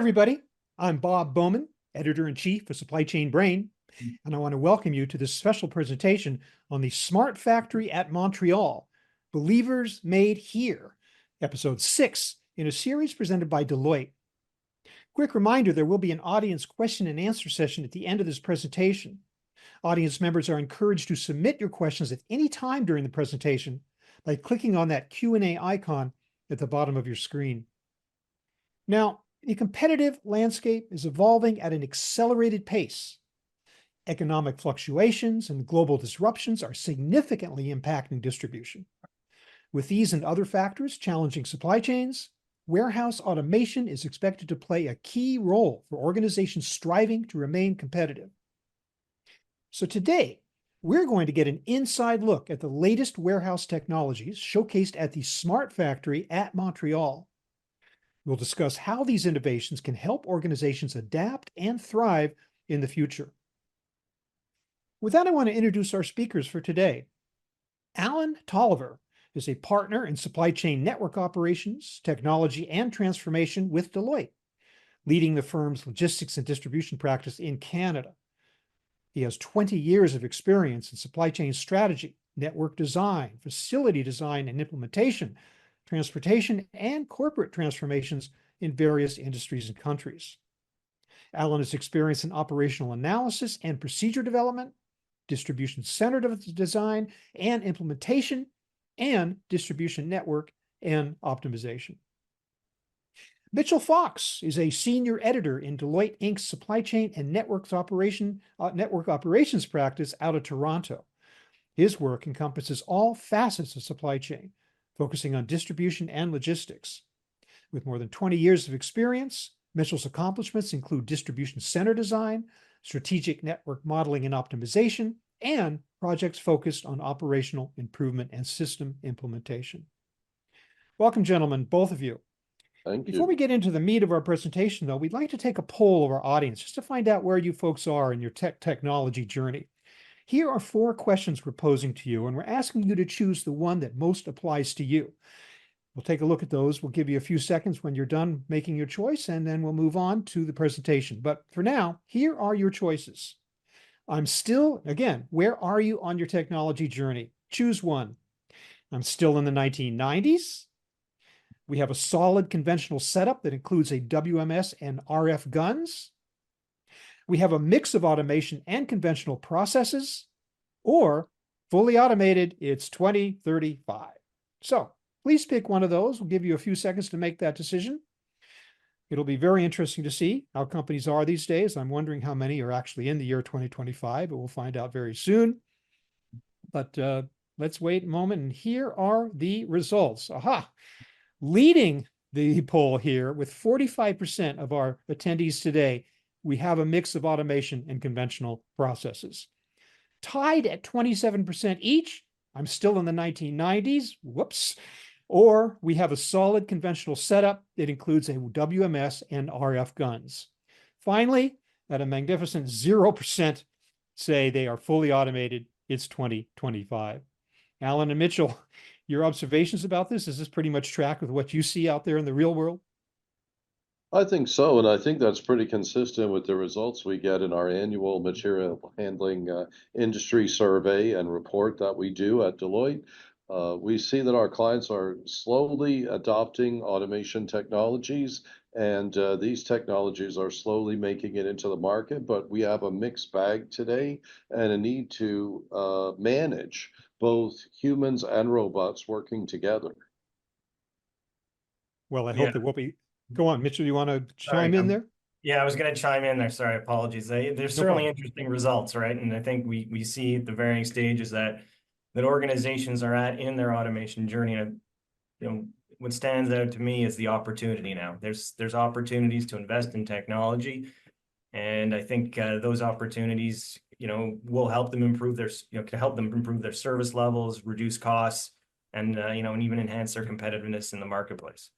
Everybody, I'm Bob Bowman, Editor-in-Chief of Supply Chain Brain, and I want to welcome you to this special presentation on the Smart Factory at Montreal, Believers Made Here, Episode 6 in a series presented by Deloitte. Quick reminder, there will be an audience question and answer session at the end of this presentation. Audience members are encouraged to submit your questions at any time during the presentation by clicking on that Q&A icon at the bottom of your screen. Now, the competitive landscape is evolving at an accelerated pace. Economic fluctuations and global disruptions are significantly impacting distribution. With these and other factors challenging supply chains, warehouse automation is expected to play a key role for organizations striving to remain competitive. So today, we're going to get an inside look at the latest warehouse technologies showcased at the Smart Factory at Montreal. We'll discuss how these innovations can help organizations adapt and thrive in the future. With that, I want to introduce our speakers for today. Alan Tolliver is a partner in supply chain network operations, technology, and transformation with Deloitte, leading the firm's logistics and distribution practice in Canada. He has 20 years of experience in supply chain strategy, network design, facility design and implementation, transportation, and corporate transformations in various industries and countries. Alan has experience in operational analysis and procedure development, distribution center design and implementation, and distribution network and optimization. Mitchell Fox is a senior editor in Deloitte Inc.'s supply chain and network operations practice out of Toronto. His work encompasses all facets of supply chain, focusing on distribution and logistics. With more than 20 years of experience, Mitchell's accomplishments include distribution center design, strategic network modeling and optimization, and projects focused on operational improvement and system implementation. Welcome, gentlemen, both of you. Thank you. Before we get into the meat of our presentation, though, we'd like to take a poll of our audience just to find out where you folks are in your technology journey. Here are 4 questions we're posing to you, and we're asking you to choose the one that most applies to you. We'll take a look at those. We'll give you a few seconds when you're done making your choice, and then we'll move on to the presentation. But for now, here are your choices. Again, where are you on your technology journey? Choose one. I'm still in the 1990s. We have a solid conventional setup that includes a WMS and RF guns. We have a mix of automation and conventional processes, or fully automated, it's 2035. So please pick one of those. We'll give you a few seconds to make that decision. It'll be very interesting to see how companies are these days. I'm wondering how many are actually in the year 2025, but we'll find out very soon. But let's wait a moment, and here are the results. Aha! Leading the poll here with 45% of our attendees today, we have a mix of automation and conventional processes. Tied at 27% each, I'm still in the 1990s, whoops, or we have a solid conventional setup that includes a WMS and RF guns. Finally, at a magnificent 0% say they are fully automated, it's 2025. Alan and Mitchell, your observations about this, is this pretty much track with what you see out there in the real world? I think so, and I think that's pretty consistent with the results we get in our annual material handling industry survey and report that we do at Deloitte. We see that our clients are slowly adopting automation technologies, and these technologies are slowly making it into the market, but we have a mixed bag today and a need to manage both humans and robots working together. Well, I hope that we'll be... Go on, Mitchell, you want to chime in there? Yeah, I was going to chime in there. Sorry, apologies. There's certainly interesting results, right? And I think we see the varying stages that organizations are at in their automation journey. And, what stands out to me is the opportunity now. There's opportunities to invest in technology, and I think those opportunities, will help them improve their service levels, reduce costs, and and even enhance their competitiveness in the marketplace.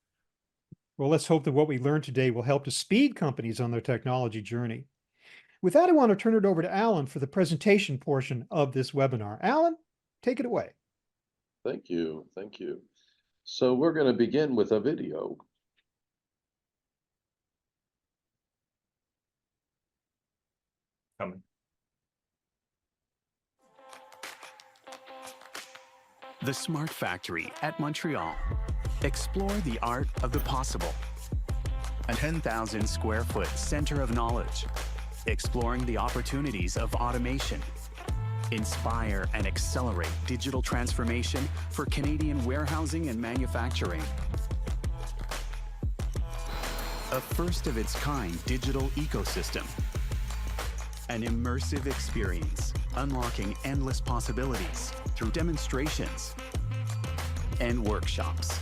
Well, let's hope that what we learned today will help to speed companies on their technology journey. With that, I want to turn it over to Alan for the presentation portion of this webinar. Alan, take it away. Thank you. Thank you. So we're going to begin with a video. The Smart Factory at Montreal. Explore the art of the possible. A 10,000 square foot center of knowledge, exploring the opportunities of automation. Inspire and accelerate digital transformation for Canadian warehousing and manufacturing. A first-of-its-kind digital ecosystem. An immersive experience, unlocking endless possibilities through demonstrations and workshops.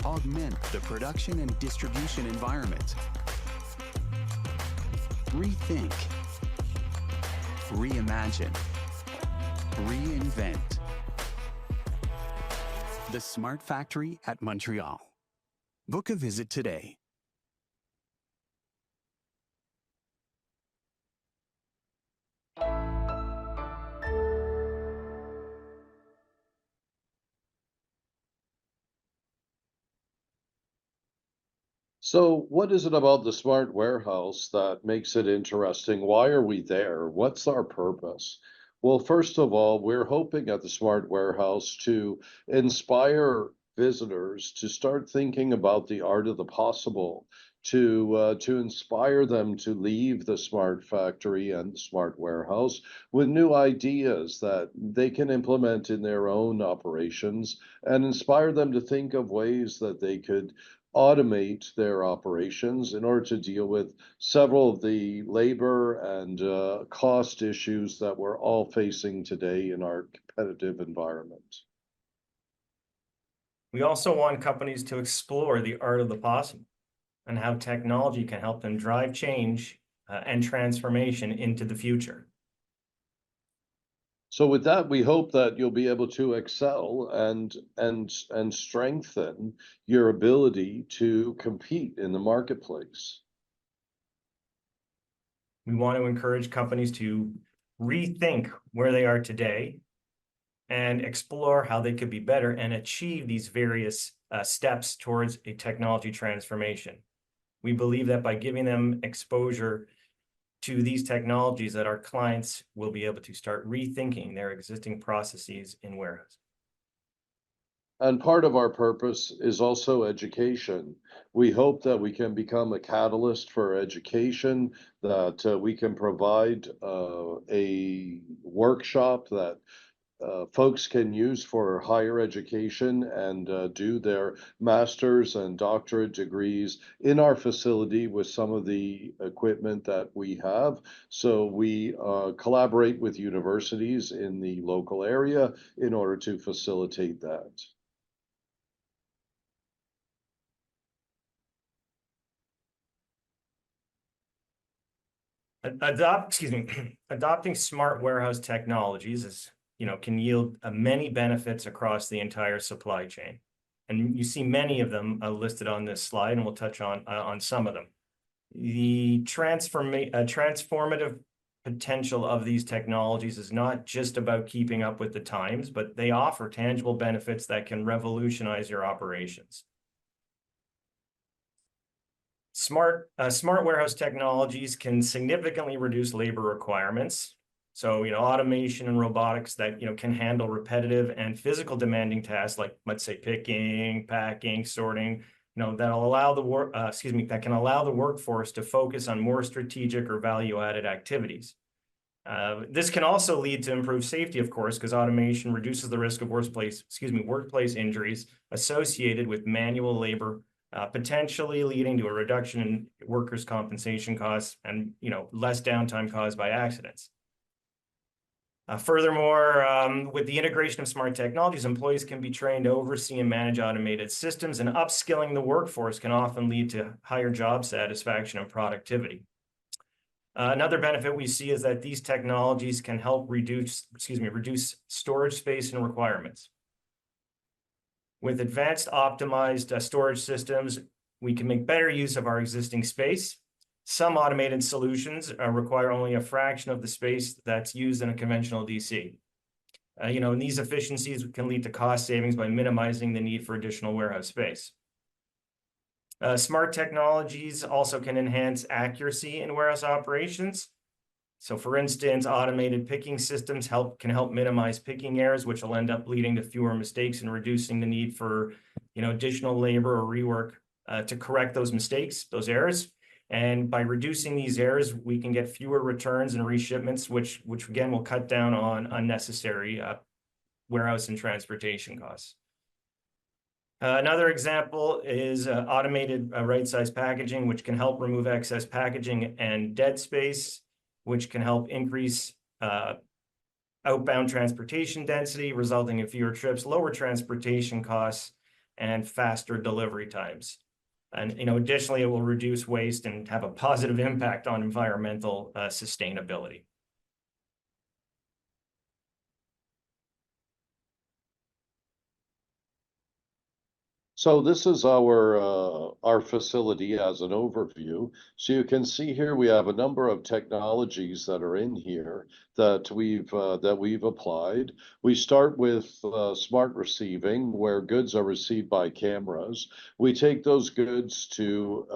Augment the production and distribution environment. Rethink, reimagine, reinvent. The Smart Factory at Montreal. Book a visit today. So what is it about the smart warehouse that makes it interesting? Why are we there? What's our purpose? Well, first of all, we're hoping at the smart warehouse to inspire visitors to start thinking about the art of the possible, to inspire them to leave the smart factory and the smart warehouse with new ideas that they can implement in their own operations, and inspire them to think of ways that they could automate their operations in order to deal with several of the labor and cost issues that we're all facing today in our competitive environment. We also want companies to explore the art of the possible and how technology can help them drive change and transformation into the future. So with that, we hope that you'll be able to excel and strengthen your ability to compete in the marketplace. We want to encourage companies to rethink where they are today and explore how they could be better and achieve these various steps towards a technology transformation. We believe that by giving them exposure to these technologies, that our clients will be able to start rethinking their existing processes in warehouse. And part of our purpose is also education. We hope that we can become a catalyst for education, that we can provide a workshop that folks can use for higher education and do their master's and doctorate degrees in our facility with some of the equipment that we have. So we collaborate with universities in the local area in order to facilitate that. Adopting smart warehouse technologies can yield many benefits across the entire supply chain. And you see many of them listed on this slide, and we'll touch on some of them. The transformative potential of these technologies is not just about keeping up with the times, but they offer tangible benefits that can revolutionize your operations. Smart warehouse technologies can significantly reduce labor requirements. So, automation and robotics that, can handle repetitive and physical demanding tasks like, let's say, picking, packing, sorting, that'll allow that can allow the workforce to focus on more strategic or value-added activities. This can also lead to improved safety, of course, because automation reduces the risk of workplace injuries associated with manual labor, potentially leading to a reduction in workers' compensation costs and, less downtime caused by accidents. Furthermore, with the integration of smart technologies, employees can be trained to oversee and manage automated systems, and upskilling the workforce can often lead to higher job satisfaction and productivity. Another benefit we see is that these technologies can help reduce storage space and requirements. With advanced optimized storage systems, we can make better use of our existing space. Some automated solutions require only a fraction of the space that's used in a conventional DC. And these efficiencies can lead to cost savings by minimizing the need for additional warehouse space. Smart technologies also can enhance accuracy in warehouse operations. So for instance, automated picking systems can help minimize picking errors, which will end up leading to fewer mistakes and reducing the need for, additional labor or rework to correct those mistakes, those errors. And by reducing these errors, we can get fewer returns and reshipments, which again will cut down on unnecessary warehouse and transportation costs. Another example is automated right-size packaging, which can help remove excess packaging and dead space, which can help increase outbound transportation density, resulting in fewer trips, lower transportation costs, and faster delivery times. And additionally, it will reduce waste and have a positive impact on environmental sustainability. So this is our facility as an overview. So you can see here we have a number of technologies that are in here that we've applied. We start with smart receiving, where goods are received by cameras. We take those goods to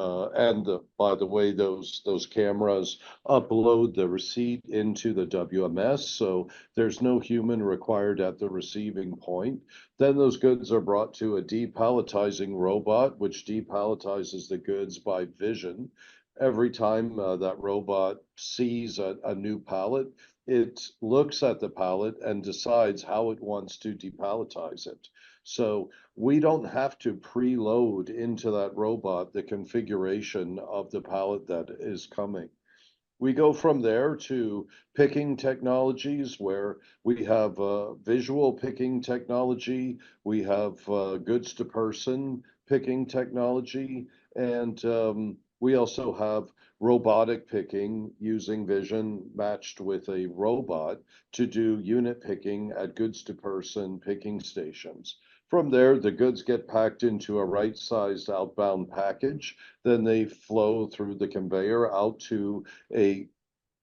by the way, those cameras upload the receipt into the WMS, so there's no human required at the receiving point. Then those goods are brought to a depalletizing robot, which depalletizes the goods by vision. Every time that robot sees a new pallet, it looks at the pallet and decides how it wants to depalletize it. So we don't have to preload into that robot the configuration of the pallet that is coming. We go from there to picking technologies, where we have visual picking technology, we have goods to person picking technology, and we also have robotic picking using vision matched with a robot to do unit picking at goods to person picking stations. From there, the goods get packed into a right-sized outbound package. Then they flow through the conveyor out to a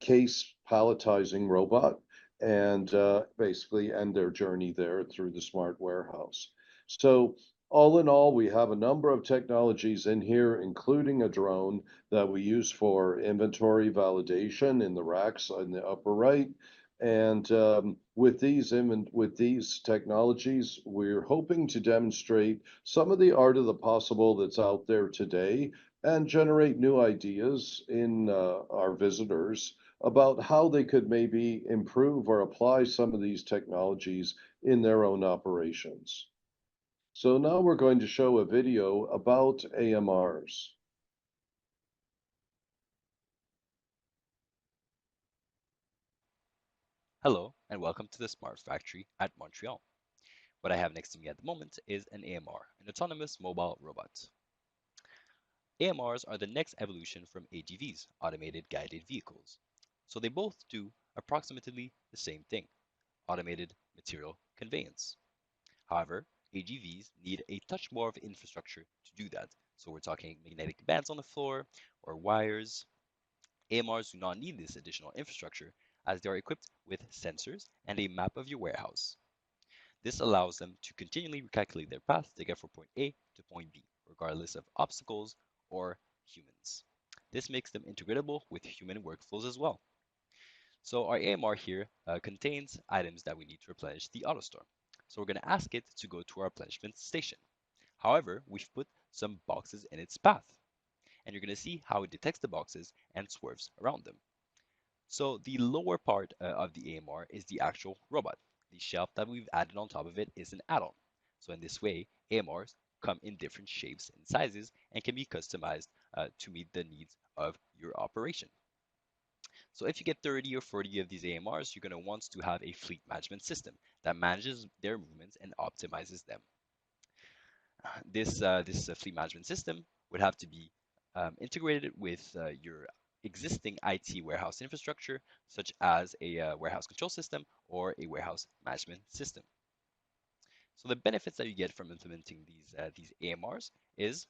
case palletizing robot and basically end their journey there through the smart warehouse. So all in all, we have a number of technologies in here, including a drone that we use for inventory validation in the racks in the upper right. And with these technologies, we're hoping to demonstrate some of the art of the possible that's out there today and generate new ideas in our visitors about how they could maybe improve or apply some of these technologies in their own operations. So now we're going to show a video about AMRs. Hello and welcome to the Smart Factory at Montreal. What I have next to me at the moment is an AMR, an autonomous mobile robot. AMRs are the next evolution from AGVs, automated guided vehicles. So they both do approximately the same thing, automated material conveyance. However, AGVs need a touch more of infrastructure to do that. So we're talking magnetic bands on the floor or wires. AMRs do not need this additional infrastructure, as they are equipped with sensors and a map of your warehouse. This allows them to continually recalculate their path to get from point A to point B, regardless of obstacles or humans. This makes them integratable with human workflows as well. So our AMR here contains items that we need to replenish the AutoStore. So we're going to ask it to go to our replenishment station. However, we've put some boxes in its path, and you're going to see how it detects the boxes and swerves around them. So the lower part of the AMR is the actual robot. The shelf that we've added on top of it is an add-on. So in this way, AMRs come in different shapes and sizes and can be customized to meet the needs of your operation. So if you get 30 or 40 of these AMRs, you're going to want to have a fleet management system that manages their movements and optimizes them. This fleet management system would have to be integrated with your existing IT warehouse infrastructure, such as a warehouse control system or a warehouse management system. So the benefits that you get from implementing these AMRs is,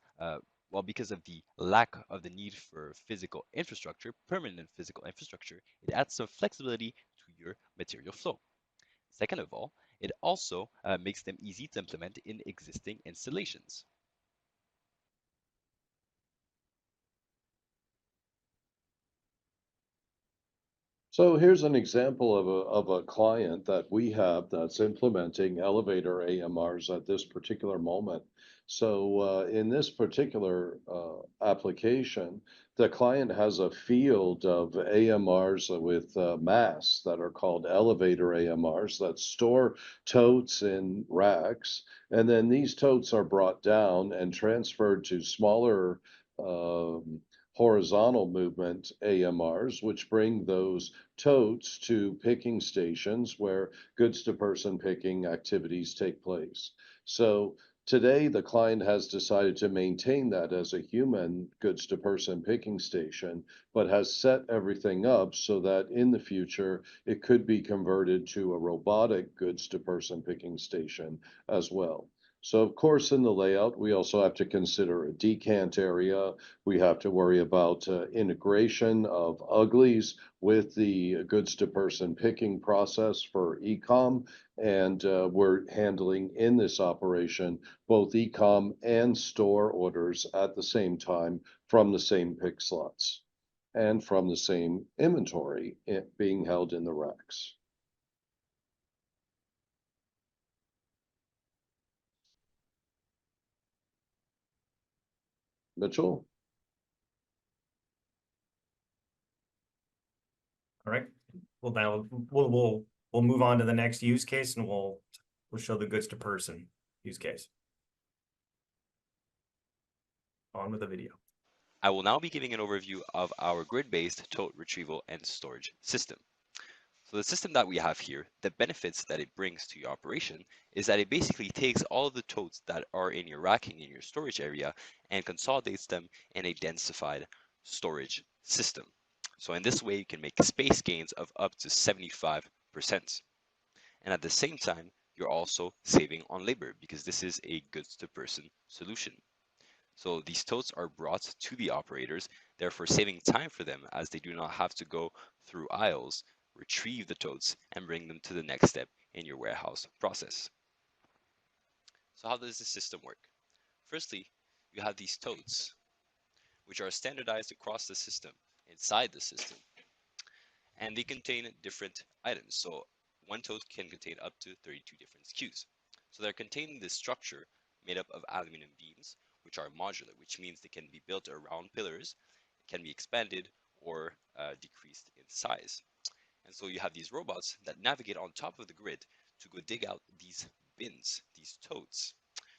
well, because of the lack of the need for physical infrastructure, permanent physical infrastructure, it adds some flexibility to your material flow. Second of all, it also makes them easy to implement in existing installations. So here's an example of a client that we have that's implementing elevator AMRs at this particular moment. So in this particular application, the client has a field of AMRs with masts that are called elevator AMRs that store totes in racks. And then these totes are brought down and transferred to smaller um, horizontal movement AMRs, which bring those totes to picking stations where goods to person picking activities take place. So today, the client has decided to maintain that as a human goods to person picking station, but has set everything up so that in the future, it could be converted to a robotic goods to person picking station as well. So of course, in the layout, we also have to consider a decant area. We have to worry about integration of uglies with the goods to person picking process for e-com. And we're handling in this operation both e-com and store orders at the same time from the same pick slots and from the same inventory being held in the racks. Mitchell? All right. Well, now we'll move on to the next use case, and we'll show the goods to person use case. On with the video. I will now be giving an overview of our grid-based tote retrieval and storage system. So the system that we have here, the benefits that it brings to your operation is that it basically takes all of the totes that are in your racking in your storage area and consolidates them in a densified storage system. So in this way, you can make space gains of up to 75%. And at the same time, you're also saving on labor because this is a goods to person solution. So these totes are brought to the operators, therefore saving time for them as they do not have to go through aisles, retrieve the totes, and bring them to the next step in your warehouse process. So how does this system work? Firstly, you have these totes, which are standardized across the system, inside the system, and they contain different items. So one tote can contain up to 32 different SKUs. So they're containing this structure made up of aluminum beams, which are modular, which means they can be built around pillars, can be expanded or decreased in size. And so you have these robots that navigate on top of the grid to go dig out these bins, these totes.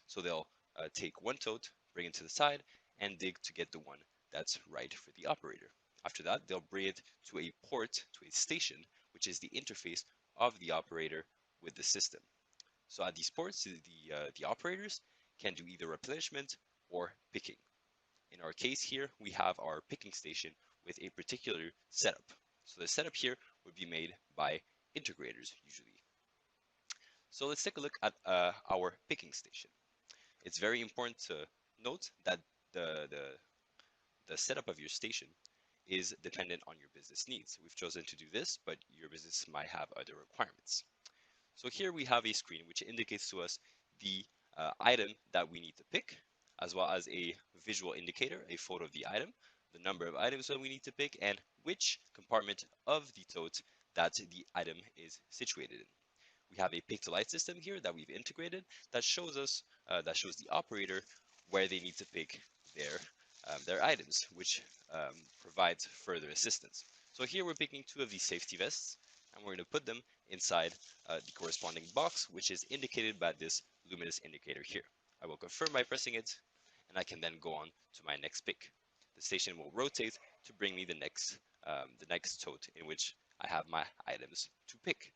So they'll take one tote, bring it to the side, and dig to get the one that's right for the operator. After that, they'll bring it to a port, to a station, which is the interface of the operator with the system. So at these ports, the operators can do either replenishment or picking. In our case here, we have our picking station with a particular setup. So the setup here would be made by integrators usually. So let's take a look at our picking station. It's very important to note that the, the, the setup of your station is dependent on your business needs. We've chosen to do this, but your business might have other requirements. So here we have a screen which indicates to us the item that we need to pick, as well as a visual indicator, a photo of the item, the number of items that we need to pick, and which compartment of the tote that the item is situated in. We have a pick to light system here that we've integrated that shows us, that shows the operator where they need to pick their items, which provides further assistance. So here we're picking two of these safety vests, and we're going to put them inside the corresponding box, which is indicated by this luminous indicator here. I will confirm by pressing it, and I can then go on to my next pick. The station will rotate to bring me the next tote in which I have my items to pick.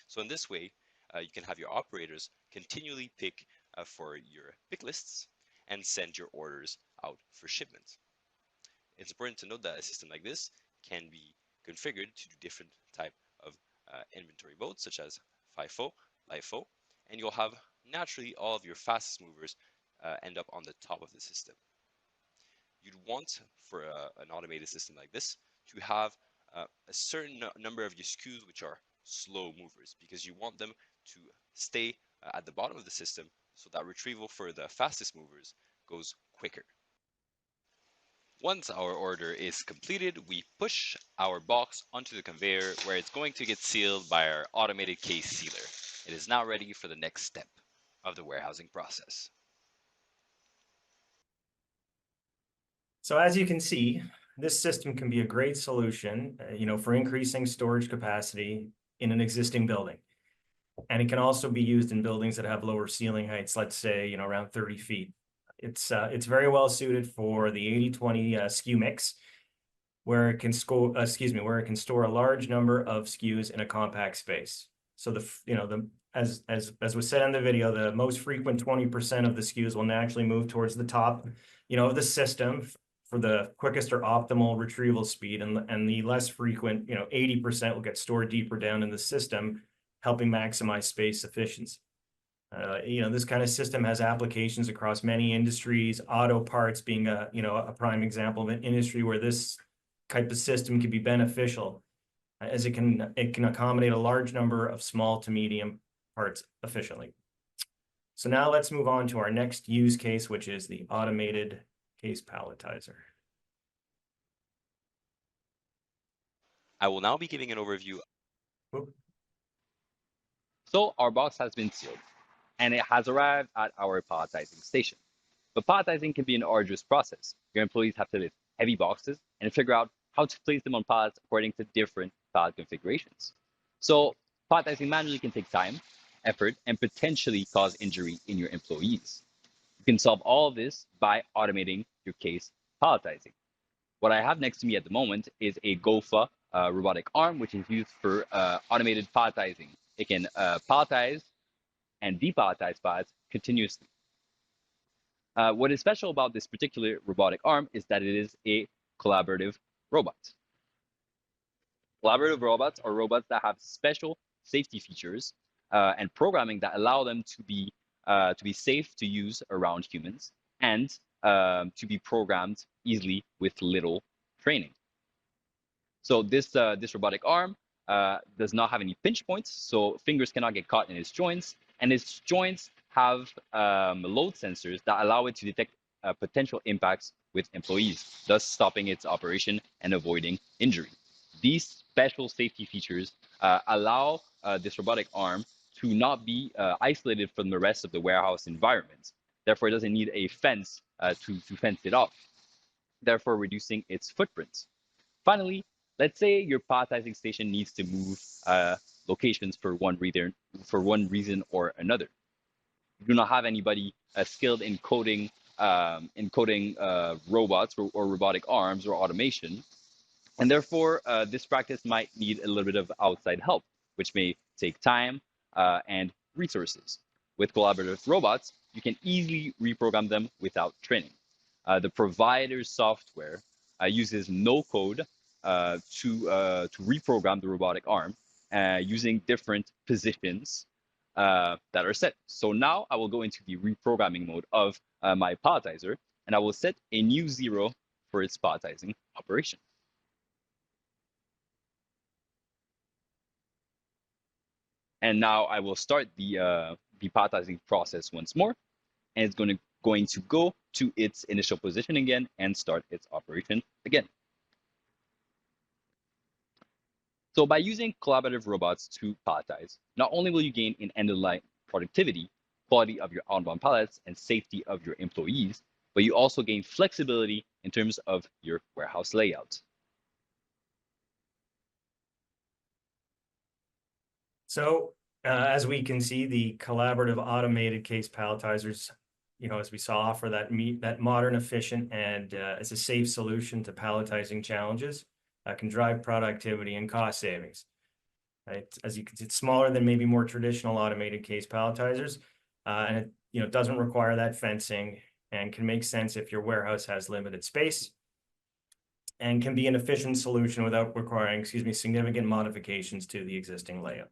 So in this way, you can have your operators continually pick for your pick lists and send your orders out for shipment. It's important to note that a system like this can be configured to do different type of inventory modes, such as FIFO, LIFO, and you'll have naturally all of your fastest movers end up on the top of the system. You'd want, for an automated system like this, to have a certain number of your SKUs which are slow movers, because you want them to stay at the bottom of the system so that retrieval for the fastest movers goes quicker. Once our order is completed, we push our box onto the conveyor where it's going to get sealed by our automated case sealer. It is now ready for the next step of the warehousing process. So as you can see, this system can be a great solution, for increasing storage capacity in an existing building. And it can also be used in buildings that have lower ceiling heights, let's say, around 30 feet. It's very well suited for the 80-20 SKU mix, where it can store a large number of SKUs in a compact space. So as was said in the video, the most frequent 20% of the SKUs will naturally move towards the top, of the system for the quickest or optimal retrieval speed, and the less frequent, 80% will get stored deeper down in the system, helping maximize space efficiency. This kind of system has applications across many industries, auto parts being a prime example of an industry where this type of system can be beneficial, as it can accommodate a large number of small to medium parts efficiently. So now let's move on to our next use case, which is the automated case palletizer. I will now be giving an overview. Whoop. So our box has been sealed and it has arrived at our palletizing station. But palletizing can be an arduous process. Your employees have to lift heavy boxes and figure out how to place them on pallets according to different pallet configurations. So palletizing manually can take time, effort, and potentially cause injury in your employees. You can solve all of this by automating your case palletizing. What I have next to me at the moment is a GOFA robotic arm, which is used for automated palletizing. It can palletize and depalletize pallets continuously. What is special about this particular robotic arm is that it is a collaborative robot. Collaborative robots are robots that have special safety features and programming that allow them to be safe to use around humans and to be programmed easily with little training. So this robotic arm does not have any pinch points, so fingers cannot get caught in its joints, and its joints have load sensors that allow it to detect potential impacts with employees, thus stopping its operation and avoiding injury. These special safety features allow this robotic arm to not be isolated from the rest of the warehouse environment. Therefore, it doesn't need a fence to fence it off, therefore reducing its footprint. Finally, let's say your palletizing station needs to move locations for one reason or another. You do not have anybody skilled in coding robots or robotic arms or automation, and therefore this practice might need a little bit of outside help, which may take time and resources. With collaborative robots, you can easily reprogram them without training. The provider's software uses no code to reprogram the robotic arm using different positions that are set. So now I will go into the reprogramming mode of my palletizer, and I will set a new 0 for its palletizing operation. And now I will start the palletizing process once more, and it's going to go to its initial position again and start its operation again. So by using collaborative robots to palletize, not only will you gain in end-of-line productivity, quality of your outbound pallets, and safety of your employees, but you also gain flexibility in terms of your warehouse layout. So as we can see, the collaborative automated case palletizers, as we saw, offer that modern, efficient, and as a safe solution to palletizing challenges. Can drive productivity and cost savings. Right? As you can see, it's smaller than maybe more traditional automated case palletizers, and it doesn't require that fencing and can make sense if your warehouse has limited space, and can be an efficient solution without requiring, significant modifications to the existing layout.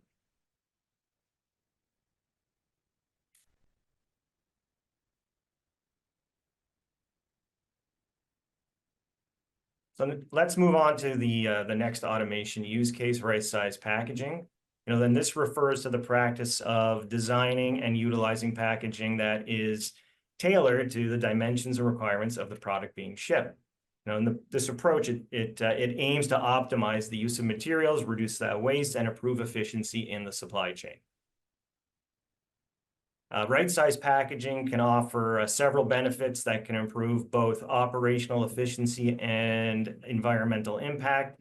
So let's move on to the next automation use case, right-size packaging. Then this refers to the practice of designing and utilizing packaging that is tailored to the dimensions and requirements of the product being shipped. And this approach, it aims to optimize the use of materials, reduce waste, and improve efficiency in the supply chain. Right-size packaging can offer several benefits that can improve both operational efficiency and environmental impact.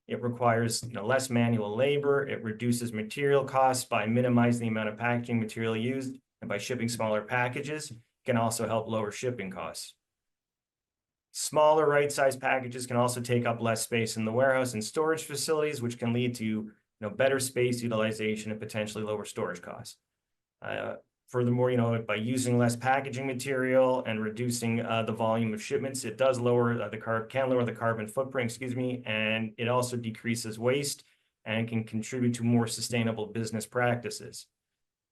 It requires less manual labor. It reduces material costs by minimizing the amount of packaging material used, and by shipping smaller packages, it can also help lower shipping costs. Smaller right-size packages can also take up less space in the warehouse and storage facilities, which can lead to better space utilization and potentially lower storage costs. Furthermore, by using less packaging material and reducing the volume of shipments, it does lower the carbon footprint, and it also decreases waste and can contribute to more sustainable business practices.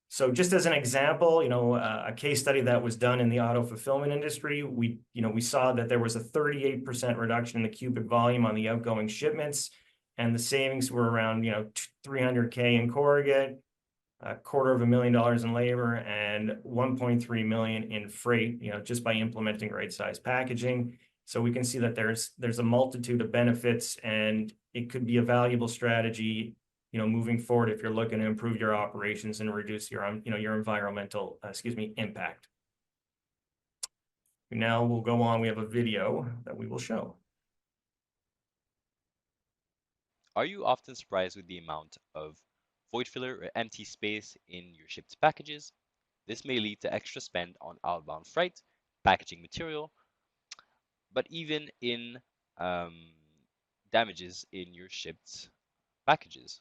So just as an example, a case study that was done in the auto fulfillment industry, we saw that there was a 38% reduction in the cubic volume on the outgoing shipments, and the savings were around $300K in corrugate, $250,000 in labor, and $1.3 million in freight, just by implementing right-size packaging. So we can see that there's a multitude of benefits, and it could be a valuable strategy, moving forward if you're looking to improve your operations and reduce your environmental, impact. Now we'll go on. We have a video that we will show. Are you often surprised with the amount of void filler or empty space in your shipped packages? This may lead to extra spend on outbound freight, packaging material, but even in damages in your shipped packages.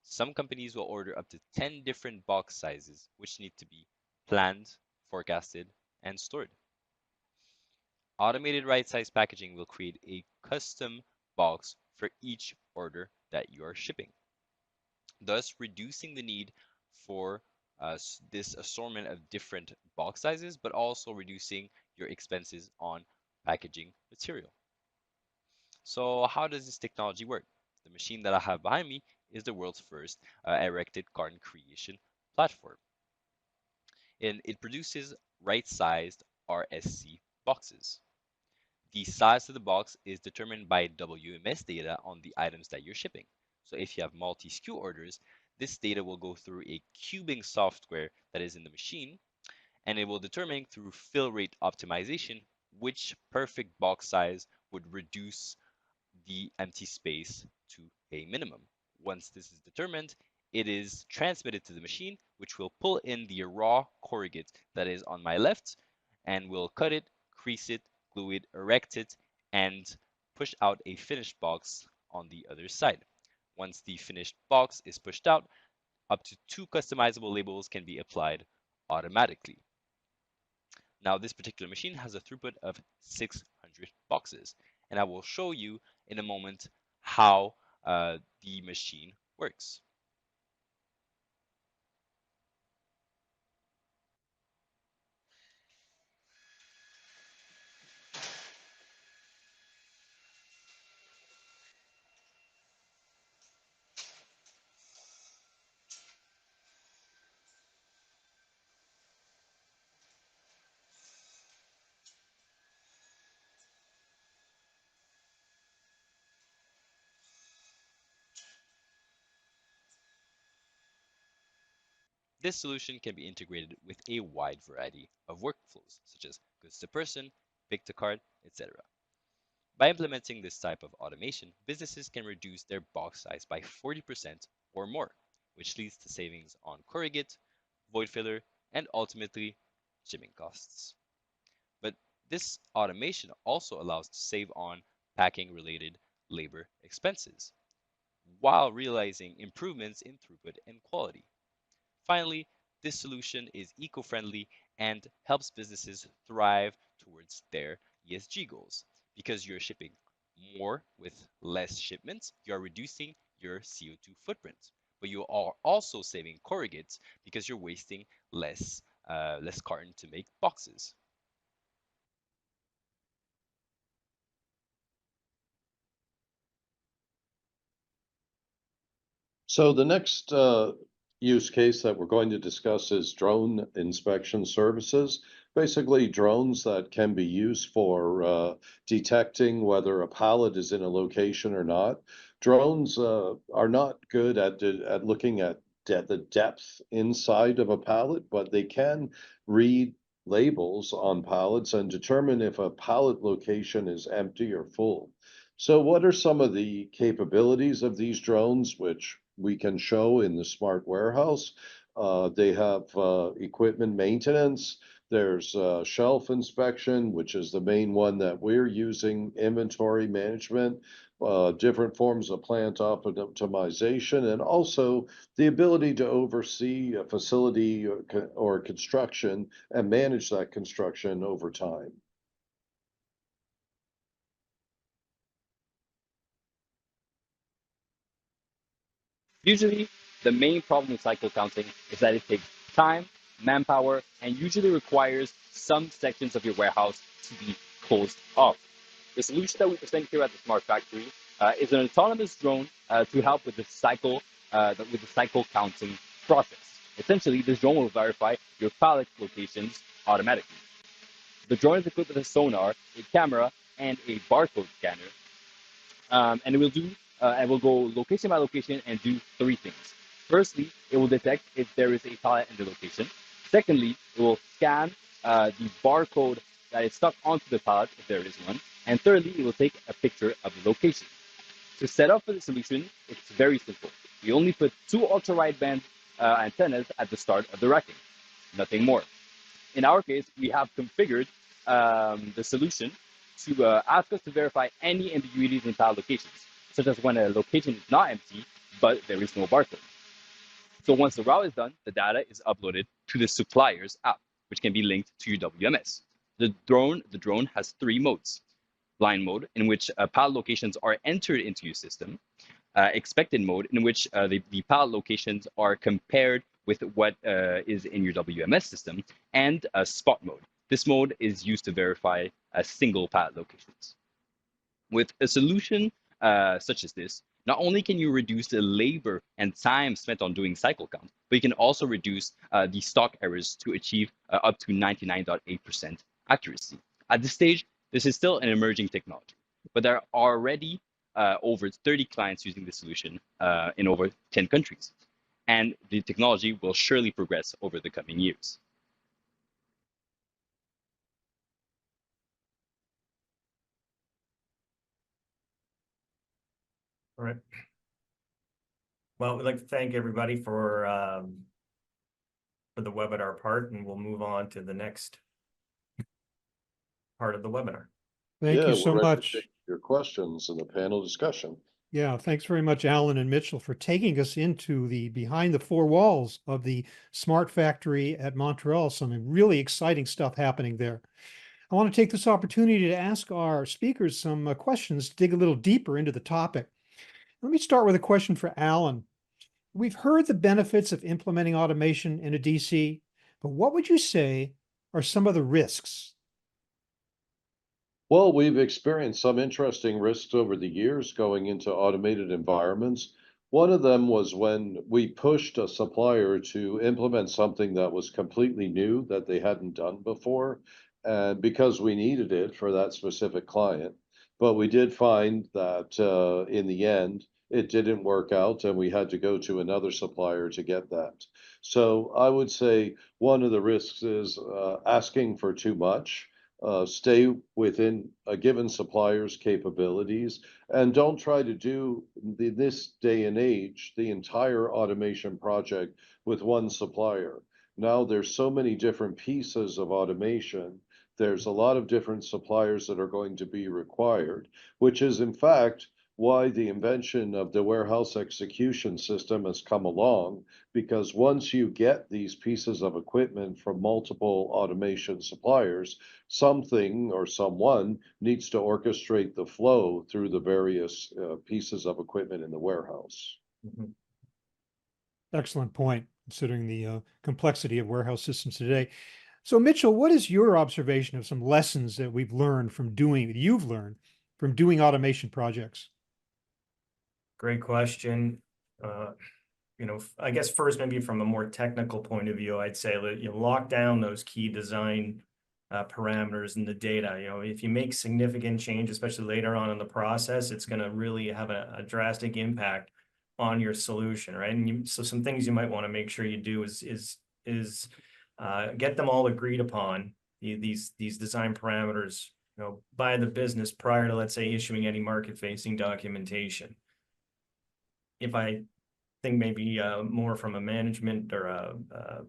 Some companies will order up to 10 different box sizes, which need to be planned, forecasted, and stored. Automated right-size packaging will create a custom box for each order that you are shipping, thus reducing the need for this assortment of different box sizes, but also reducing your expenses on packaging material. So how does this technology work? The machine that I have behind me is the world's first erected carton creation platform. And it produces right-sized RSC boxes. The size of the box is determined by WMS data on the items that you're shipping. So if you have multi-SKU orders, this data will go through a cubing software that is in the machine, and it will determine through fill rate optimization which perfect box size would reduce the empty space to a minimum. Once this is determined, it is transmitted to the machine, which will pull in the raw corrugate that is on my left, and will cut it, crease it, glue it, erect it, and push out a finished box on the other side. Once the finished box is pushed out, up to 2 customizable labels can be applied automatically. Now, this particular machine has a throughput of 600 boxes, and I will show you in a moment how the machine works. This solution can be integrated with a wide variety of workflows, such as goods to person, pick to cart, etc. By implementing this type of automation, businesses can reduce their box size by 40% or more, which leads to savings on corrugate, void filler, and ultimately shipping costs. But this automation also allows to save on packing related labor expenses, while realizing improvements in throughput and quality. Finally, this solution is eco-friendly and helps businesses thrive towards their ESG goals. Because you're shipping more with less shipments, you're reducing your CO2 footprint. But you are also saving corrugates because you're wasting less carton to make boxes. So the next use case that we're going to discuss is drone inspection services. basically drones that can be used for detecting whether a pallet is in a location or not. Drones are not good at looking at the depth inside of a pallet, but they can read labels on pallets and determine if a pallet location is empty or full. So what are some of the capabilities of these drones, which we can show in the smart warehouse? They have equipment maintenance. There's shelf inspection, which is the main one that we're using, inventory management, different forms of plant optimization, and also the ability to oversee a facility or construction and manage that construction over time. Usually, the main problem with cycle counting is that it takes time, manpower, and usually requires some sections of your warehouse to be closed off. The solution that we present here at the Smart Factory is an autonomous drone to help with the cycle counting process. Essentially, this drone will verify your pallet locations automatically. The drone is equipped with a sonar, a camera, and a barcode scanner, and it will go location by location and do three things. Firstly, it will detect if there is a pallet in the location. Secondly, it will scan the barcode that is stuck onto the pallet if there is one. And thirdly, it will take a picture of the location. To set up for the solution, it's very simple. We only put two ultra-wideband antennas at the start of the racking, nothing more. In our case, we have configured the solution to ask us to verify any ambiguities in pallet locations, such as when a location is not empty, but there is no barcode. So once the route is done, the data is uploaded to the supplier's app, which can be linked to your WMS. The drone has three modes. Blind mode, in which pallet locations are entered into your system. Expected mode, in which the pallet locations are compared with what is in your WMS system, and spot mode. This mode is used to verify single pallet locations. With a solution such as this, not only can you reduce the labor and time spent on doing cycle count, but you can also reduce the stock errors to achieve up to 99.8% accuracy. At this stage, this is still an emerging technology, but there are already over 30 clients using this solution in over 10 countries. And the technology will surely progress over the coming years. All right. Well, we'd like to thank everybody for the webinar part, and we'll move on to the next part of the webinar. Thank you so we're ready to much. take your questions in the panel discussion. Yeah, thanks very much, Alan and Mitchell, for taking us into the behind the four walls of the Smart Factory at Montreal. Some really exciting stuff happening there. I want to take this opportunity to ask our speakers some questions to dig a little deeper into the topic. Let me start with a question for Alan. We've heard the benefits of implementing automation in a DC, but what would you say are some of the risks? Well, we've experienced some interesting risks over the years going into automated environments. One of them was when we pushed a supplier to implement something that was completely new that they hadn't done before, and because we needed it for that specific client. But we did find that in the end, it didn't work out, and we had to go to another supplier to get that. So I would say one of the risks is asking for too much. Stay within a given supplier's capabilities, and don't try to do this day and age the entire automation project with one supplier. Now there's so many different pieces of automation. There's a lot of different suppliers that are going to be required, which is in fact why the invention of the warehouse execution system has come along, because once you get these pieces of equipment from multiple automation suppliers, something or someone needs to orchestrate the flow through the various pieces of equipment in the warehouse. Mm-hmm. Excellent point, considering the complexity of warehouse systems today. So, Mitchell, what is your observation of some lessons that you've learned from doing automation projects? Great question. I guess first, maybe from a more technical point of view, I'd say that you lock down those key design parameters and the data. You know, if you make significant change, especially later on in the process, it's going to really have a drastic impact on your solution, right? And so some things you might want to make sure you do is get them all agreed upon, these design parameters, you know, by the business prior to, let's say, issuing any market-facing documentation. If I think maybe more from a management or a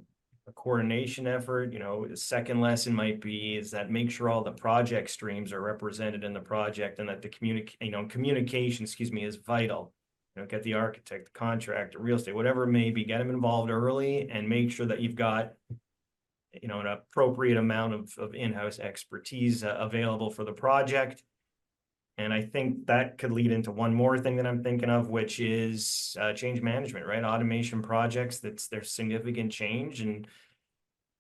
coordination effort, you know, the second lesson might be is that make sure all the project streams are represented in the project, and that the communication, excuse me, is vital. You know, get the architect, the contractor, real estate, whatever it may be, get them involved early, and make sure that you've got, you know, an appropriate amount of in-house expertise available for the project. And I think that could lead into one more thing that I'm thinking of, which is change management, right? Automation projects, there's significant change, and,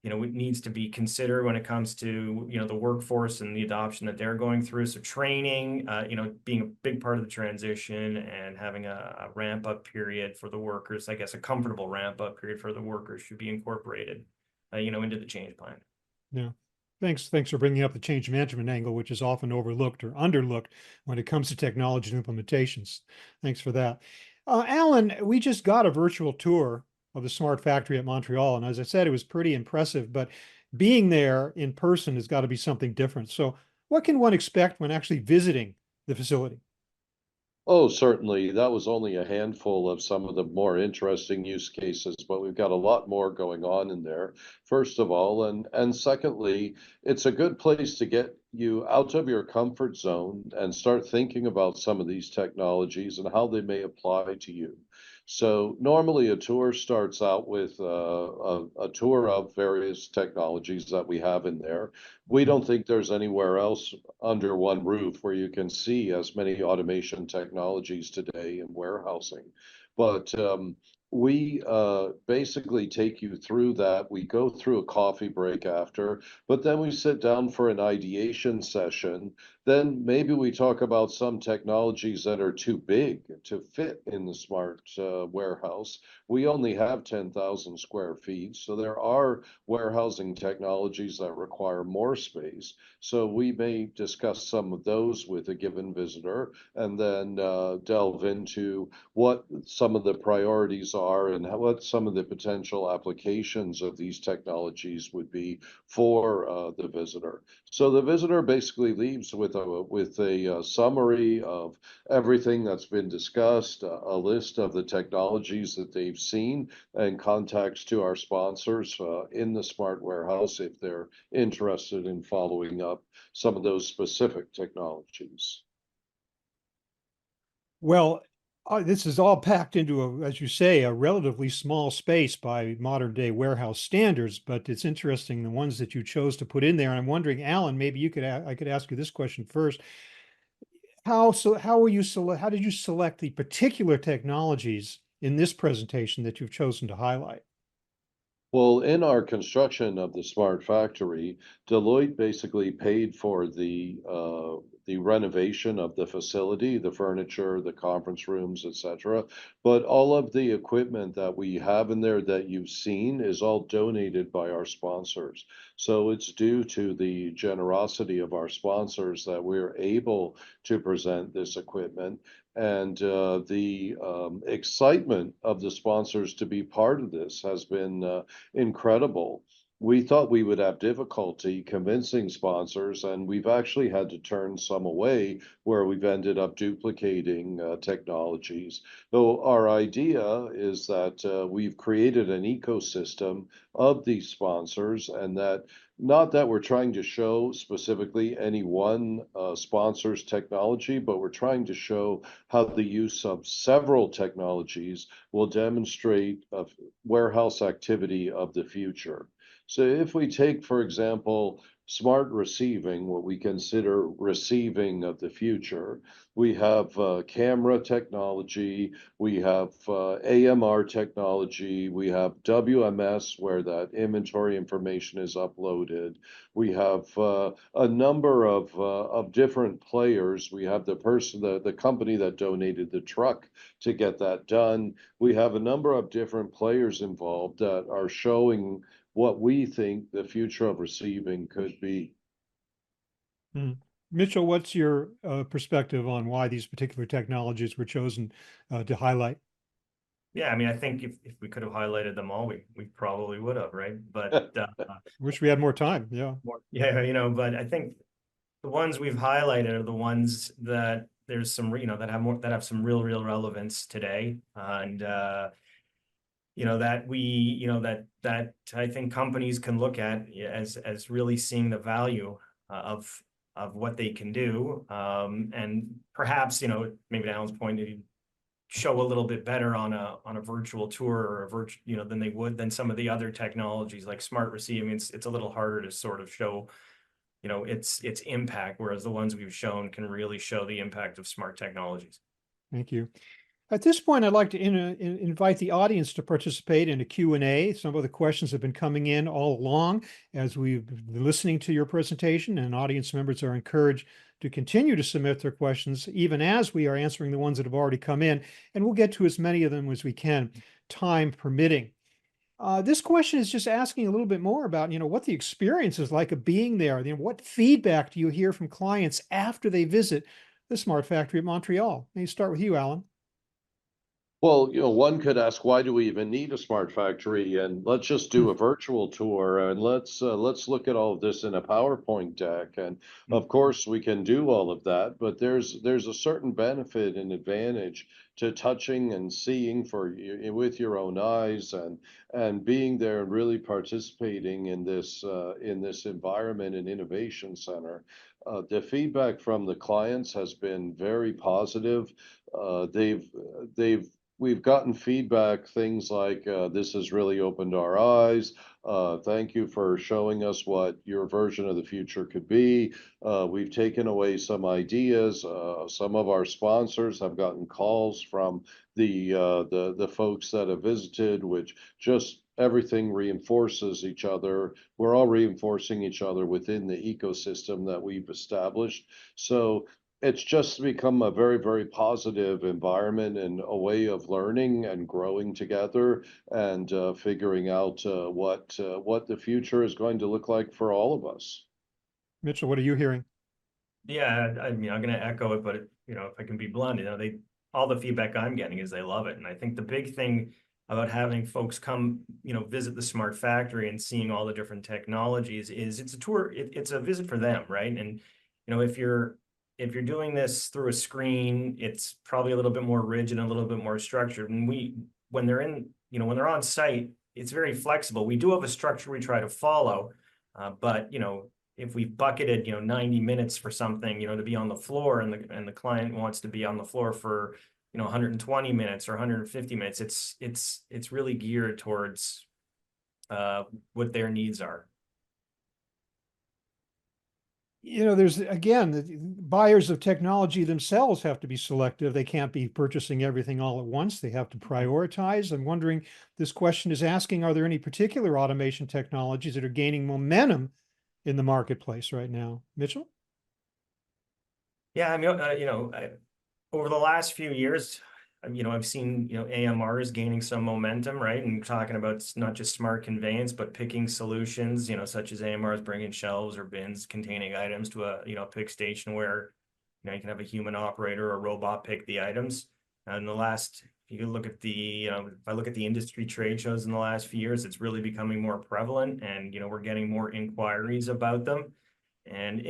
you know, it needs to be considered when it comes to, you know, the workforce and the adoption that they're going through. So training, you know, being a big part of the transition, and having a ramp up period for the workers, I guess a comfortable ramp up period for the workers should be incorporated, you know, into the change plan. Yeah. Thanks for bringing up the change management angle, which is often overlooked or underlooked when it comes to technology and implementations. Thanks for that. Alan, we just got a virtual tour of the Smart Factory at Montreal, and as I said, it was pretty impressive, but being there in person has got to be something different. So what can one expect when actually visiting the facility? Oh, certainly. That was only a handful of some of the more interesting use cases, but we've got a lot more going on in there, first of all. And secondly, it's a good place to get you out of your comfort zone and start thinking about some of these technologies and how they may apply to you. So normally a tour starts out with a tour of various technologies that we have in there. We don't think there's anywhere else under one roof where you can see as many automation technologies today in warehousing. But we basically take you through that. We go through a coffee break after, but then we sit down for an ideation session. Then maybe we talk about some technologies that are too big to fit in the smart warehouse. We only have 10,000 square feet, so there are warehousing technologies that require more space. So we may discuss some of those with a given visitor, and then delve into what some of the priorities are and what some of the potential applications of these technologies would be for the visitor. So the visitor basically leaves with a summary of everything that's been discussed, a list of the technologies that they've seen, and contacts to our sponsors in the Smart Warehouse if they're interested in following up some of those specific technologies. Well, this is all packed into as you say, a relatively small space by modern day warehouse standards, but it's interesting the ones that you chose to put in there. And I'm wondering, Alan, maybe you could, I could ask you this question first. How did you select the particular technologies in this presentation that you've chosen to highlight? Well, in our construction of the smart factory, Deloitte basically paid for the renovation of the facility, the furniture, the conference rooms, etc. But all of the equipment that we have in there that you've seen is all donated by our sponsors. So it's due to the generosity of our sponsors that we're able to present this equipment. And the excitement of the sponsors to be part of this has been incredible. We thought we would have difficulty convincing sponsors, and we've actually had to turn some away where we've ended up duplicating technologies. Though our idea is that we've created an ecosystem of these sponsors, and that not that we're trying to show specifically any one sponsor's technology, but we're trying to show how the use of several technologies will demonstrate a warehouse activity of the future. So if we take, for example, smart receiving, what we consider receiving of the future, we have camera technology, we have AMR technology, we have WMS where that inventory information is uploaded. We have a number of different players. We have the company that donated the truck to get that done. We have a number of different players involved that are showing what we think the future of receiving could be. Mitchell, what's your perspective on why these particular technologies were chosen to highlight? Yeah, I mean, I think if we could have highlighted them all, we probably would have, right? But Wish we had more time. Yeah. yeah, you know, but I think the ones we've highlighted are the ones that there's some, you know, that have some real relevance today. And you know, that we, you know, that I think companies can look at as really seeing the value of what they can do. And perhaps, you know, maybe to Alan's point, show a little bit better on a virtual tour or a virtual, you know, than some of the other technologies like smart receiving. It's a little harder to sort of show, you know, its impact, whereas the ones we've shown can really show the impact of smart technologies. Thank you. At this point, I'd like to invite the audience to participate in a Q&A. Some of the questions have been coming in all along as we've been listening to your presentation, and audience members are encouraged to continue to submit their questions, even as we are answering the ones that have already come in, and we'll get to as many of them as we can, time permitting. This question is just asking a little bit more about, you know, what the experience is like of being there. You know, what feedback do you hear from clients after they visit the Smart Factory at Montreal? Let me start with you, Alan. Well, you know, one could ask, why do we even need a smart factory? And let's just do a virtual tour, and let's look at all of this in a PowerPoint deck. And of course, we can do all of that, but there's a certain benefit and advantage to touching and seeing with your own eyes, and being there and really participating in this environment and innovation center. The feedback from the clients has been very positive. They've we've gotten feedback, things like, this has really opened our eyes. Thank you for showing us what your version of the future could be. We've taken away some ideas. Some of our sponsors have gotten calls from the folks that have visited, which just everything reinforces each other. We're all reinforcing each other within the ecosystem that we've established. So it's just become a very positive environment and a way of learning and growing together, and figuring out what the future is going to look like for all of us. Mitchell, what are you hearing? Yeah, I mean, I'm going to echo it, but you know, if I can be blunt, you know, all the feedback I'm getting is they love it. And I think the big thing about having folks come, you know, visit the Smart Factory and seeing all the different technologies is it's a tour, it's a visit for them, right? And you know, if you're doing this through a screen, it's probably a little bit more rigid and a little bit more structured. And when they're in, you know, when they're on site, it's very flexible. We do have a structure we try to follow, but you know, if we've bucketed, you know, 90 minutes for something, you know, to be on the floor, and the client wants to be on the floor for, you know, 120 minutes or 150 minutes, it's really geared towards what their needs are. You know, there's, again, the buyers of technology themselves have to be selective. They can't be purchasing everything all at once. They have to prioritize. I'm wondering, this question is asking, are there any particular automation technologies that are gaining momentum in the marketplace right now? Mitchell? Yeah, I mean, you know, over the last few years, you know, I've seen, you know, AMR is gaining some momentum, right? And talking about not just smart conveyance, but picking solutions, you know, such as AMR is bringing shelves or bins containing items to a, you know, pick station where, you know, you can have a human operator or robot pick the items. And if you look at if I look at the industry trade shows in the last few years, it's really becoming more prevalent, and, you know, we're getting more inquiries about them. And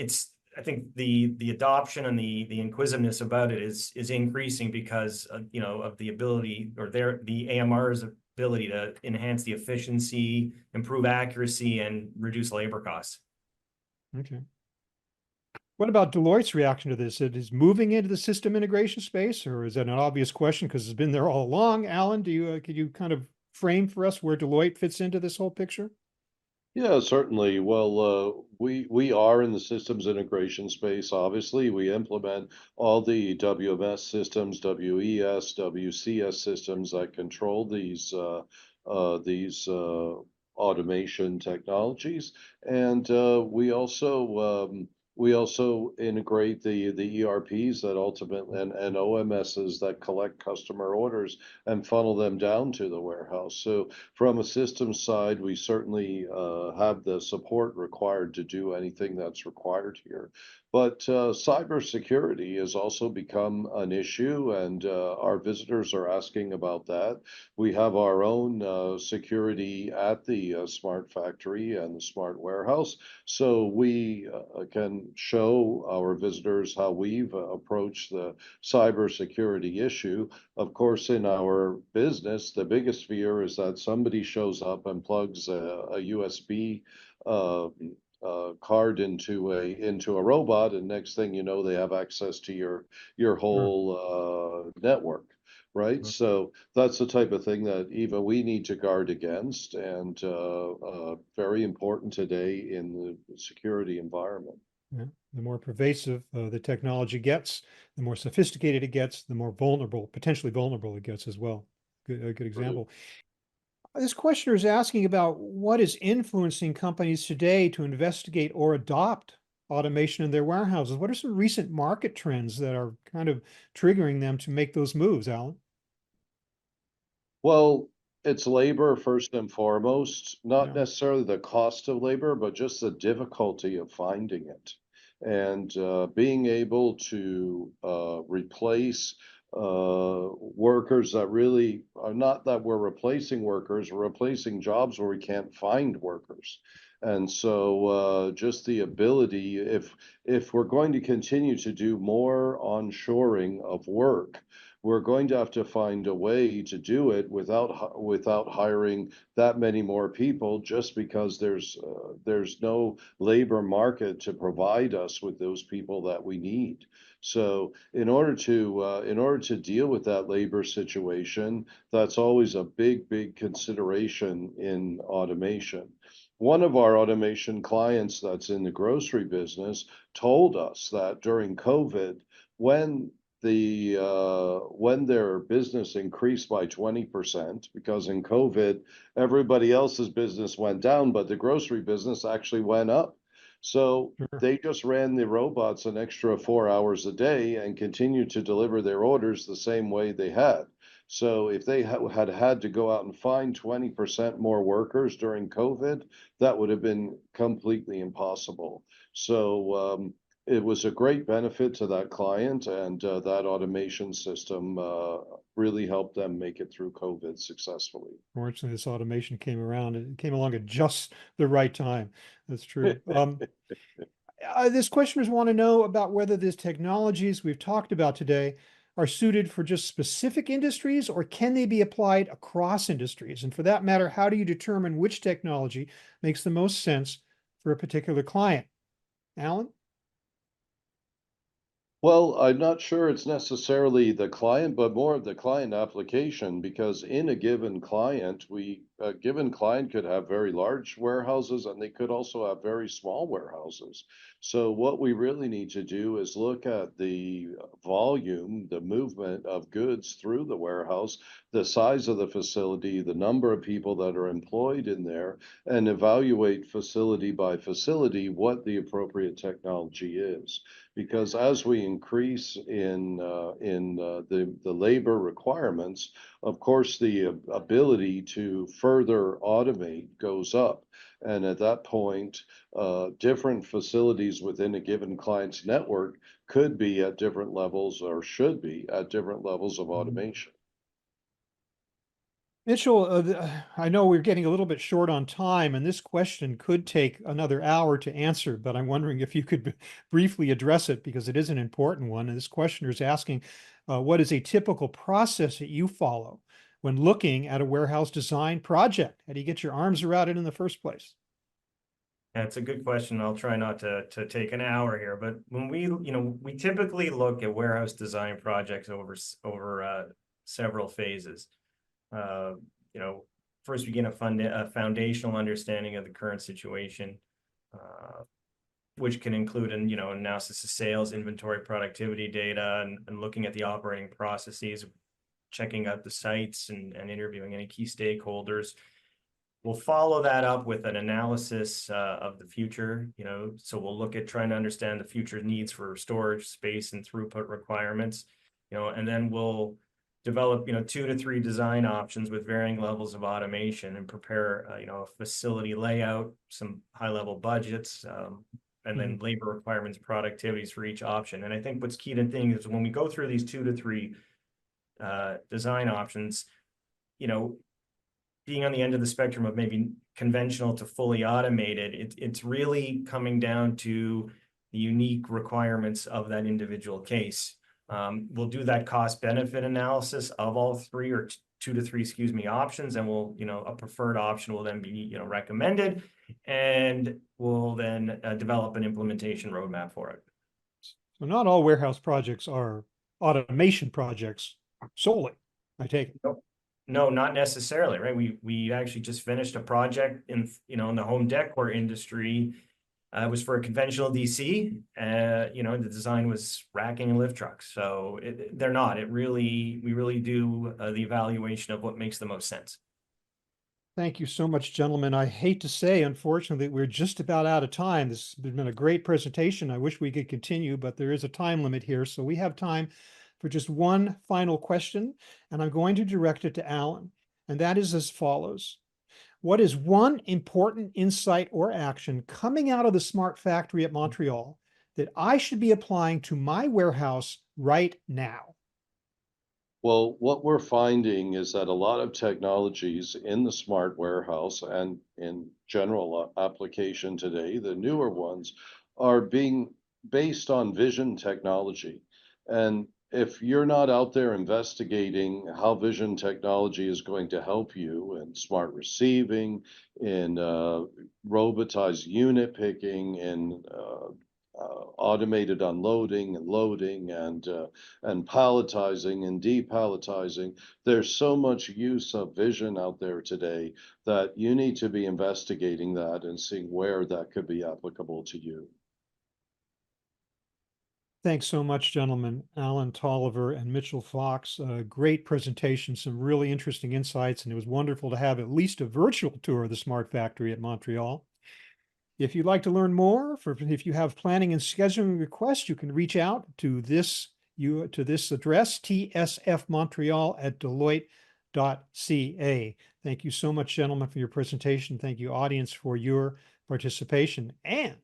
I think the adoption and the inquisitiveness about it is increasing because you know, of the ability, or the AMR's ability to enhance the efficiency, improve accuracy, and reduce labor costs. Okay. What about Deloitte's reaction to this? It is moving into the system integration space, or is that an obvious question because it's been there all along? Alan, could you kind of frame for us where Deloitte fits into this whole picture? Yeah, certainly. Well, we are in the systems integration space. Obviously, we implement all the WMS systems, WES, WCS systems that control these automation technologies, and we also We also integrate the ERPs that ultimately and OMSs that collect customer orders and funnel them down to the warehouse. So from a systems side, we certainly have the support required to do anything that's required here. But cybersecurity has also become an issue, and our visitors are asking about that. We have our own security at the Smart Factory and the Smart Warehouse, so we can show our visitors how we've approached the cybersecurity issue. Of course, in our business, the biggest fear is that somebody shows up and plugs a USB uh, card into a robot, and next thing you know, they have access to your whole network. Right. Mhm. So that's the type of thing that even we need to guard against, and very important today in the security environment. Yeah. The more pervasive the technology gets, the more sophisticated it gets, the more vulnerable, potentially vulnerable it gets as well. A good Right. example. This questioner is asking about what is influencing companies today to investigate or adopt automation in their warehouses. What are some recent market trends that are kind of triggering them to make those moves, Alan? Well, it's labor first and foremost, not Yeah, necessarily the cost of labor, but just the difficulty of finding it. And being able to replace workers that really are not that we're replacing workers, we're replacing jobs where we can't find workers. And so just the ability, if we're going to continue to do more onshoring of work, we're going to have to find a way to do it without hiring that many more people, just because there's no labor market to provide us with those people that we need. So in order to deal with that labor situation, that's always a big consideration in automation. One of our automation clients that's in the grocery business told us that during COVID, when when their business increased by 20%, because in COVID, everybody else's business went down, but the grocery business actually went up. So sure. they just ran the robots an extra 4 hours a day and continued to deliver their orders the same way they had. So if they had to go out and find 20% more workers during COVID, that would have been completely impossible. So it was a great benefit to that client, and that automation system really helped them make it through COVID successfully. Fortunately, this automation came around and it came along at just the right time. That's true. This questioners want to know about whether these technologies we've talked about today are suited for just specific industries, or can they be applied across industries? And for that matter, how do you determine which technology makes the most sense for a particular client? Alan? Well, I'm not sure it's necessarily the client, but more of the client application, because in a given client could have very large warehouses, and they could also have very small warehouses. So what we really need to do is look at the volume, the movement of goods through the warehouse, the size of the facility, the number of people that are employed in there, and evaluate facility by facility what the appropriate technology is. Because as we increase in the labor requirements, of course, the ability to further automate goes up. And at that point, different facilities within a given client's network could be at different levels, or should be at different levels of automation. Mitchell, I know we're getting a little bit short on time, and this question could take another hour to answer, but I'm wondering if you could briefly address it, because it is an important one. And this questioner is asking, what is a typical process that you follow when looking at a warehouse design project? How do you get your arms around it in the first place? That's a good question. I'll try not to take an hour here, but when we typically look at warehouse design projects over several phases. Uh, you know, First we get a foundational understanding of the current situation, which can include analysis of sales, inventory, productivity data, and looking at the operating processes, checking out the sites, and interviewing any key stakeholders. We'll follow that up with an analysis of the future, you know, so we'll look at trying to understand the future needs for storage space and throughput requirements, you know, and then we'll develop, you know, 2 to 3 design options with varying levels of automation and prepare, you know, a facility layout, some high-level budgets, and then labor requirements, productivities for each option. And I think what's key to think is when we go through these 2 to 3 design options, you know, being on the end of the spectrum of maybe conventional to fully automated, it's really coming down to the unique requirements of that individual case. We'll do that cost benefit analysis of all 3 or 2 to 3, excuse me, options, and we'll, you know, a preferred option will then be, you know, recommended, and we'll then develop an implementation roadmap for it. So not all warehouse projects are automation projects solely, I take it. No, not necessarily, right? We actually just finished a project in, you know, in the home decor industry. It was for a conventional DC. You know, the design was racking and lift trucks. So they're not. We really do the evaluation of what makes the most sense. Thank you so much, gentlemen. I hate to say, unfortunately, we're just about out of time. This has been a great presentation. I wish we could continue, but there is a time limit here. So we have time for just one final question, and I'm going to direct it to Alan. And that is as follows. What is one important insight or action coming out of the Smart Factory at Montreal that I should be applying to my warehouse right now? Well, what we're finding is that a lot of technologies in the smart warehouse and in general application today, the newer ones, are being based on vision technology. And if you're not out there investigating how vision technology is going to help you in smart receiving, in robotized unit picking, in automated unloading and loading and palletizing and depalletizing. There's so much use of vision out there today that you need to be investigating that and seeing where that could be applicable to you. Thanks so much, gentlemen. Alan Tolliver and Mitchell Fox. Great presentation, some really interesting insights, and it was wonderful to have at least a virtual tour of the Smart Factory at Montreal. If you'd like to learn more, if you have planning and scheduling requests, you can reach out to this address, tsfmontreal@deloitte.ca. Thank you so much, gentlemen, for your presentation. Thank you, audience, for your participation. And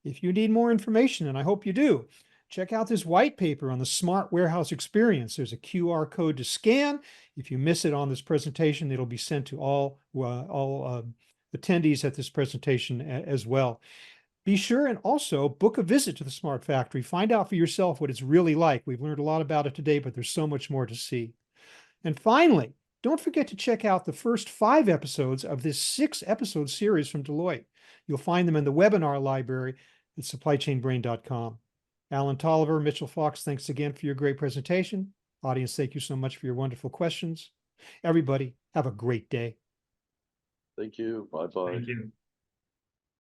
if you need more information, and I hope you do, check out this white paper on the Smart Warehouse Experience. There's a QR code to scan. If you miss it on this presentation, it'll be sent to all attendees at this presentation as well. Be sure and also book a visit to the Smart Factory. Find out for yourself what it's really like. We've learned a lot about it today, but there's so much more to see. And finally, don't forget to check out the first 5 episodes of this 6-episode series from Deloitte. You'll find them in the webinar library at supplychainbrain.com. Alan Tolliver, Mitchell Fox, thanks again for your great presentation. Audience, thank you so much for your wonderful questions. Everybody, have a great day. Thank you. Bye-bye. Thank you.